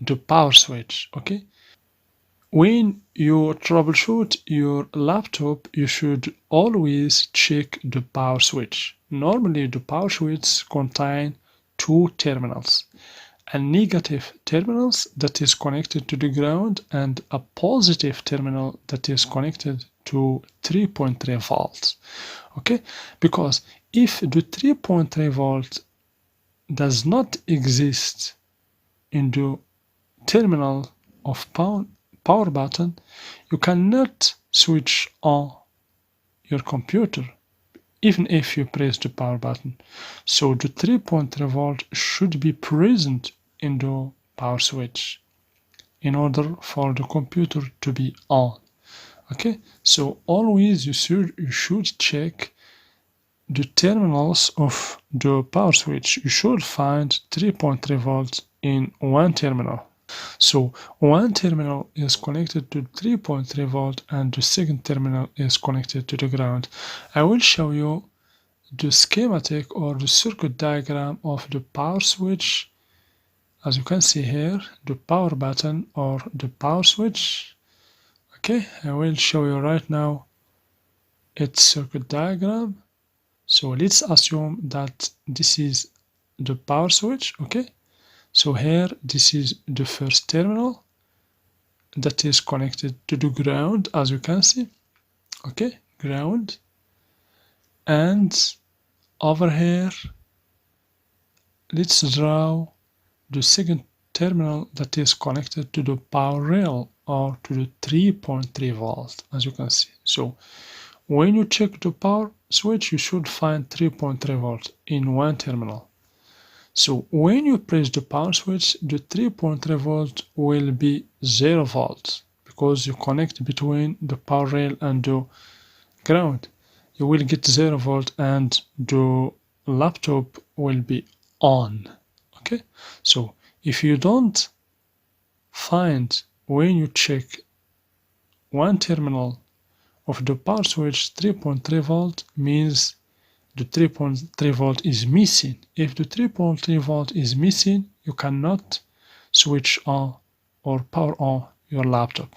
the power switch. Okay, when you troubleshoot your laptop, you should always check the power switch. Normally the power switch contain two terminals, a negative terminal that is connected to the ground and a positive terminal that is connected to 3.3 volts. Okay, because if the 3.3 volt does not exist in the terminal of power button, you cannot switch on your computer even if you press the power button. So the 3.3 volt should be present in the power switch in order for the computer to be on. Okay, so always you should check the terminals of the power switch. You should find 3.3 volts in one terminal. So one terminal is connected to 3.3 volt and the second terminal is connected to the ground. I will show you the schematic or the circuit diagram of the power switch. As you can see here, the power button or the power switch. Okay, I will show you right now its circuit diagram. So let's assume that this is the power switch. Okay, so here this is the first terminal that is connected to the ground, as you can see. Okay, ground. And over here, let's draw the second terminal that is connected to the power rail or to the 3.3 volt, as you can see. So when you check the power switch, you should find 3.3 volt in one terminal. So when you press the power switch, the 3.3 volt will be 0 volts because you connect between the power rail and the ground. You will get 0 volt and the laptop will be on. Okay, so if you don't find when you check one terminal of the power switch 3.3 volt, means the 3.3 volt is missing. If the 3.3 volt is missing, you cannot switch on or power on your laptop.